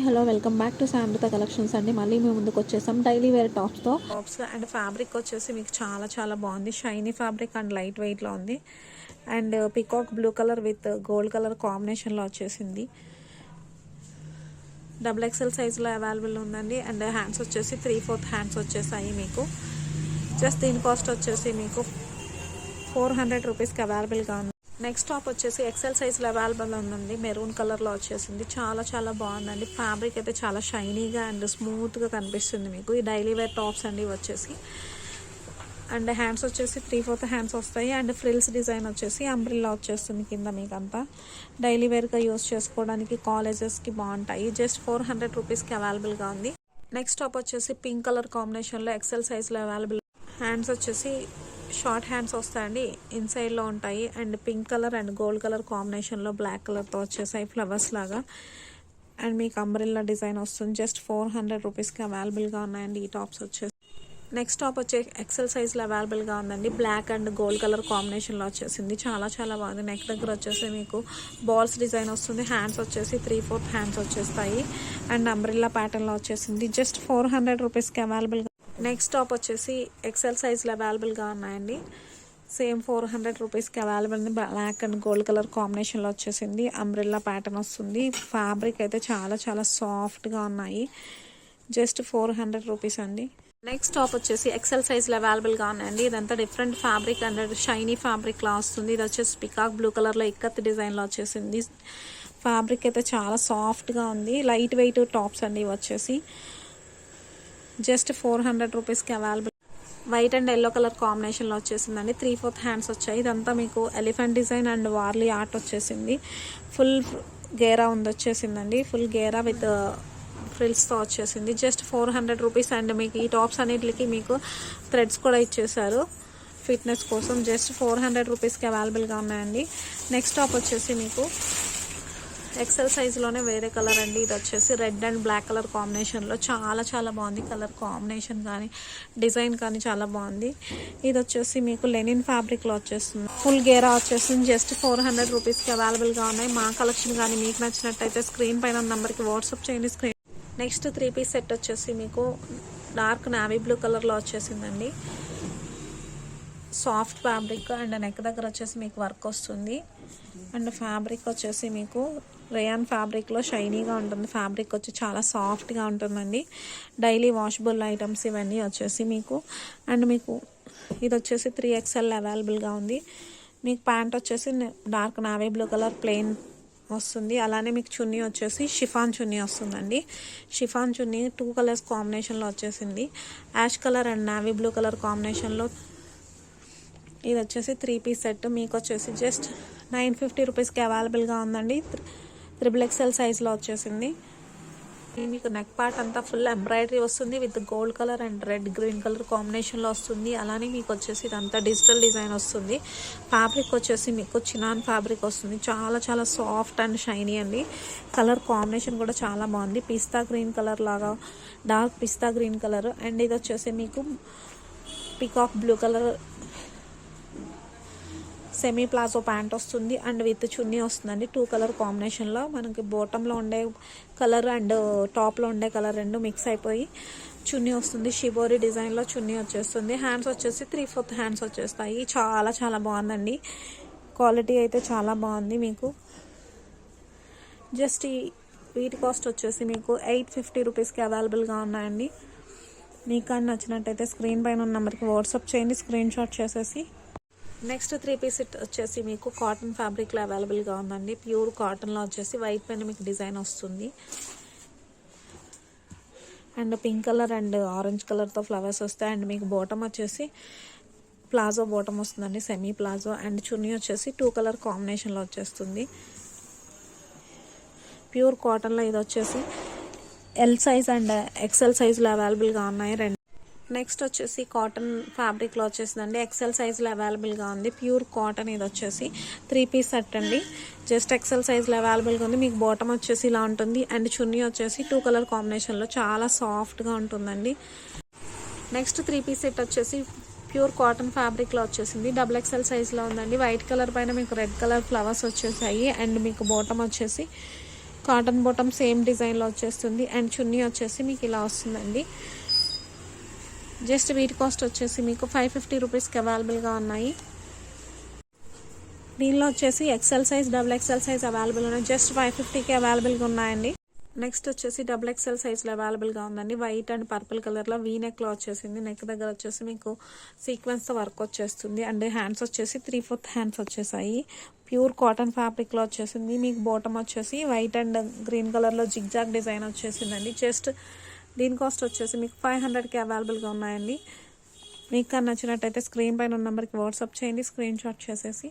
Hello welcome back to Samrutha collections అండి. మళ్ళీ మేము ముందుకు వచ్చేసాం daily wear tops and fabric వచ్చేసి మీకు చాలా బాగుంది. షైనీ ఫ్యాబ్రిక్ అండ్ లైట్ వెయిట్లో ఉంది. And peacock blue colour with gold colour కాంబినేషన్లో వచ్చేసింది. XXL సైజులో అవైలబుల్ ఉందండి. అండ్ హ్యాండ్స్ వచ్చేసి 3/4 హ్యాండ్స్ వచ్చేసాయి మీకు. జస్ట్ దీని కాస్ట్ వచ్చేసి మీకు 400 రూపీస్కి అవైలబుల్గా ఉంది. నెక్స్ట్ టాప్ వచ్చేసి ఎక్సెల్ సైజ్లో అవైలబుల్ ఉందండి. మెరూన్ కలర్లో వచ్చేసింది. చాలా బాగుందండి. ఫ్యాబ్రిక్ అయితే చాలా షైనీగా అండ్ స్మూత్గా కనిపిస్తుంది మీకు. ఈ డైలీ వేర్ టాప్స్ అండి వచ్చేసి. అండ్ హ్యాండ్స్ వచ్చేసి 3/4 హ్యాండ్స్ వస్తాయి. అండ్ ఫ్రిల్స్ డిజైన్ వచ్చేసి అంబ్రిల్లా వచ్చేస్తుంది కింద మీకు అంతా. డైలీ వేర్గా యూస్ చేసుకోవడానికి కాలేజెస్కి బాగుంటాయి. జస్ట్ 400 రూపీస్కి అవైలబుల్గా ఉంది. నెక్స్ట్ టాప్ వచ్చేసి పింక్ కలర్ కాంబినేషన్లో ఎక్సెల్ సైజ్లో అవైలబుల్. హ్యాండ్స్ వచ్చేసి షార్ట్ హ్యాండ్స్ వస్తాయండి. ఇన్సైడ్లో ఉంటాయి. And pink colour and gold colour కాంబినేషన్లో బ్లాక్ కలర్తో వచ్చేసాయి ఫ్లవర్స్ లాగా. అండ్ మీకు అంబ్రెల్లా డిజైన్ వస్తుంది. జస్ట్ 400 రూపీస్కి అవైలబుల్గా ఉన్నాయండి ఈ టాప్స్ వచ్చేసి. నెక్స్ట్ టాప్ వచ్చే ఎక్సెల్ సైజ్లో అవైలబుల్గా ఉందండి. బ్లాక్ అండ్ గోల్డ్ కలర్ కాంబినేషన్లో వచ్చేసింది. చాలా బాగుంది. నెక్ దగ్గర వచ్చేసి మీకు బాల్స్ డిజైన్ వస్తుంది. హ్యాండ్స్ వచ్చేసి 3/4 హ్యాండ్స్ వచ్చేస్తాయి. అండ్ అంబ్రెల్లా ప్యాటర్న్లో వచ్చేసింది. జస్ట్ 400 రూపీస్కి అవైలబుల్గా. నెక్స్ట్ టాప్ వచ్చేసి ఎక్సెల్ సైజ్లో అవైలబుల్గా ఉన్నాయండి. సేమ్ 400 రూపీస్కి అవైలబుల్ ఉంది. బ్లాక్ అండ్ గోల్డ్ కలర్ కాంబినేషన్లో వచ్చేసింది. అంబ్రెల్లా ప్యాటర్న్ వస్తుంది. ఫ్యాబ్రిక్ అయితే చాలా సాఫ్ట్గా ఉన్నాయి. జస్ట్ 400 రూపీస్ అండి. నెక్స్ట్ టాప్ వచ్చేసి ఎక్సెల్ సైజ్లో అవైలబుల్గా ఉన్నాయండి. ఇదంతా డిఫరెంట్ ఫ్యాబ్రిక్ అండ్ షైనీ ఫ్యాబ్రిక్లా వస్తుంది. ఇది వచ్చేసి పికాక్ బ్లూ కలర్లో ఇక్కత్ డిజైన్లో వచ్చేసింది. ఫ్యాబ్రిక్ అయితే చాలా సాఫ్ట్గా ఉంది. లైట్ వెయిట్ టాప్స్ అండి వచ్చేసి. జస్ట్ 400 రూపీస్కి available. White and yellow colour కాంబినేషన్లో వచ్చేసిందండి. 3/4 హ్యాండ్స్ వచ్చాయి. ఇదంతా మీకు elephant design and Warli art వచ్చేసింది. ఫుల్ గేరా వచ్చేసిందండి. ఫుల్ గేరా విత్ ఫ్రిల్స్తో వచ్చేసింది. Just 400 rupees. అండ్ మీకు ఈ టాప్స్ అన్నిటికి మీకు థ్రెడ్స్ కూడా ఇచ్చేసారు ఫిట్నెస్ కోసం. జస్ట్ 400 రూపీస్కి అవైలబుల్గా ఉన్నాయండి. నెక్స్ట్ టాప్ వచ్చేసి మీకు ఎక్సెల్ సైజులోనే వేరే కలర్ అండి. ఇది వచ్చేసి రెడ్ అండ్ బ్లాక్ కలర్ కాంబినేషన్లో చాలా బాగుంది. కలర్ కాంబినేషన్ కానీ డిజైన్ కానీ చాలా బాగుంది. ఇది వచ్చేసి మీకు లెనిన్ ఫ్యాబ్రిక్లో వచ్చేస్తుంది. ఫుల్ గేరా వచ్చేస్తుంది. జస్ట్ 400 రూపీస్కి అవైలబుల్గా ఉన్నాయి. మా కలెక్షన్ కానీ మీకు నచ్చినట్టయితే స్క్రీన్ పైన నెంబర్కి వాట్సాప్ చేయండి. నెక్స్ట్ 3 పీస్ సెట్ వచ్చేసి మీకు డార్క్ నావీ బ్లూ కలర్లో వచ్చేసిందండి. సాఫ్ట్ ఫ్యాబ్రిక్ అండ్ నెక్ దగ్గర వచ్చేసి మీకు వర్క్ వస్తుంది. అండ్ ఫ్యాబ్రిక్ వచ్చేసి మీకు రేయాన్ ఫ్యాబ్రిక్లో షైనీగా ఉంటుంది. ఫ్యాబ్రిక్ వచ్చి చాలా సాఫ్ట్గా ఉంటుందండి. డైలీ వాషబుల్ ఐటమ్స్ ఇవన్నీ వచ్చేసి మీకు. అండ్ మీకు ఇది వచ్చేసి 3XL అవైలబుల్గా ఉంది. మీకు ప్యాంట్ వచ్చేసి dark navy blue colour plain వస్తుంది. అలానే మీకు చున్నీ వచ్చేసి షిఫాన్ చున్నీ వస్తుందండి. షిఫాన్ చున్నీ 2 కలర్స్ కాంబినేషన్లో వచ్చేసింది. Ash colour and navy blue colour కాంబినేషన్లో. ఇది వచ్చేసి 3 పీస్ సెట్. మీకు వచ్చేసి జస్ట్ 950 రూపీస్కి అవైలబుల్గా ఉందండి. XXL సైజ్లో వచ్చేసింది. మీకు నెక్ పార్ట్ అంతా ఫుల్ ఎంబ్రాయిడరీ వస్తుంది with gold colour and red green colour కాంబినేషన్లో వస్తుంది. అలానే మీకు వచ్చేసి ఇదంతా డిజిటల్ డిజైన్ వస్తుంది. ఫ్యాబ్రిక్ వచ్చేసి మీకు చినాన్ ఫ్యాబ్రిక్ వస్తుంది. చాలా సాఫ్ట్ అండ్ షైనీ అండి. కలర్ కాంబినేషన్ కూడా చాలా బాగుంది. పిస్తా గ్రీన్ కలర్ లాగా dark pista green colour. And ఇది వచ్చేసి మీకు peacock blue colour semi palazzo pant వస్తుంది. అండ్ విత్ చున్నీ వస్తుందండి. 2 కలర్ కాంబినేషన్లో. మనకి బాటంలో ఉండే కలర్ అండ్ టాప్లో ఉండే కలర్ రెండు మిక్స్ అయిపోయి చున్నీ వస్తుంది. షిబోరి డిజైన్లో చున్నీ వచ్చేస్తుంది. హ్యాండ్స్ వచ్చేసి 3/4 హ్యాండ్స్ వచ్చేస్తాయి. చాలా బాగుందండి. క్వాలిటీ అయితే చాలా బాగుంది మీకు. జస్ట్ వీటి కాస్ట్ వచ్చేసి మీకు 850 రూపీస్కి అవైలబుల్గా ఉన్నాయండి. మీకు కానీ నచ్చినట్టయితే స్క్రీన్ పైన ఉన్న నెంబర్కి వాట్సాప్ చేయండి. స్క్రీన్ షాట్ చేసేసి. నెక్స్ట్ 3 పీస్ సెట్ వచ్చేసి మీకు కాటన్ ఫ్యాబ్రిక్లో అవైలబుల్గా ఉందండి. ప్యూర్ కాటన్లో వచ్చేసి వైట్ పైన మీకు డిజైన్ వస్తుంది. And pink colour and orange కలర్తో ఫ్లవర్స్ వస్తాయి. అండ్ మీకు బాటమ్ వచ్చేసి ప్లాజో బాటమ్ వస్తుందండి. Semi palazzo. అండ్ చున్నీ వచ్చేసి 2 కలర్ కాంబినేషన్లో వచ్చేస్తుంది. ప్యూర్ కాటన్లో ఇది వచ్చేసి ఎల్ సైజ్ అండ్ XL సైజులో అవైలబుల్గా ఉన్నాయి. నెక్స్ట్ వచ్చేసి కాటన్ ఫ్యాబ్రిక్లో వచ్చేసిందండి. XL సైజులో అవైలబుల్గా ఉంది. Pure cotton. ఇది వచ్చేసి 3 పీస్ సెట్ అండి. జస్ట్ XL సైజులో అవైలబుల్గా ఉంది. మీకు బాటమ్ వచ్చేసి ఇలా ఉంటుంది. అండ్ చున్నీ వచ్చేసి 2 కలర్ కాంబినేషన్లో చాలా సాఫ్ట్గా ఉంటుందండి. నెక్స్ట్ 3 పీస్ సెట్ వచ్చేసి ప్యూర్ కాటన్ ఫ్యాబ్రిక్లో వచ్చేసింది. XXL సైజులో ఉందండి. వైట్ కలర్ పైన మీకు రెడ్ కలర్ ఫ్లవర్స్ వచ్చేసాయి. అండ్ మీకు బాటమ్ వచ్చేసి కాటన్ బాటమ్ సేమ్ డిజైన్లో వచ్చేస్తుంది. అండ్ చున్నీ వచ్చేసి మీకు ఇలా వస్తుందండి. జస్ట్ వీటి కాస్ట్ వచ్చేసి మీకు 550 రూపీస్కి అవైలబుల్గా ఉన్నాయి. దీనిలో వచ్చేసి XL size, double XL size available ఉన్నాయి. జస్ట్ 550కి అవైలబుల్గా ఉన్నాయండి. నెక్స్ట్ వచ్చేసి డబుల్ ఎక్సెల్ సైజ్లో అవైలబుల్గా ఉందండి. వైట్ అండ్ పర్పుల్ కలర్లో వీ నెక్లో వచ్చేసింది. నెక్ దగ్గర వచ్చేసి మీకు సీక్వెన్స్తో వర్క్ వచ్చేస్తుంది. అండ్ హ్యాండ్స్ వచ్చేసి 3/4 హ్యాండ్స్ వచ్చేసాయి. ప్యూర్ కాటన్ ఫ్యాబ్రిక్లో వచ్చేసింది. మీకు బాటమ్ వచ్చేసి వైట్ అండ్ గ్రీన్ కలర్లో జిగ్జాగ్ డిజైన్ వచ్చేసిందండి. జస్ట్ దీని కాస్ట్ వచ్చేసి మీకు 500కి అవైలబుల్గా ఉన్నాయండి. మీకు నచ్చినట్టయితే స్క్రీన్ పైన ఉన్న నెంబర్కి వాట్సాప్ చేయండి, స్క్రీన్ షాట్ చేసేసి.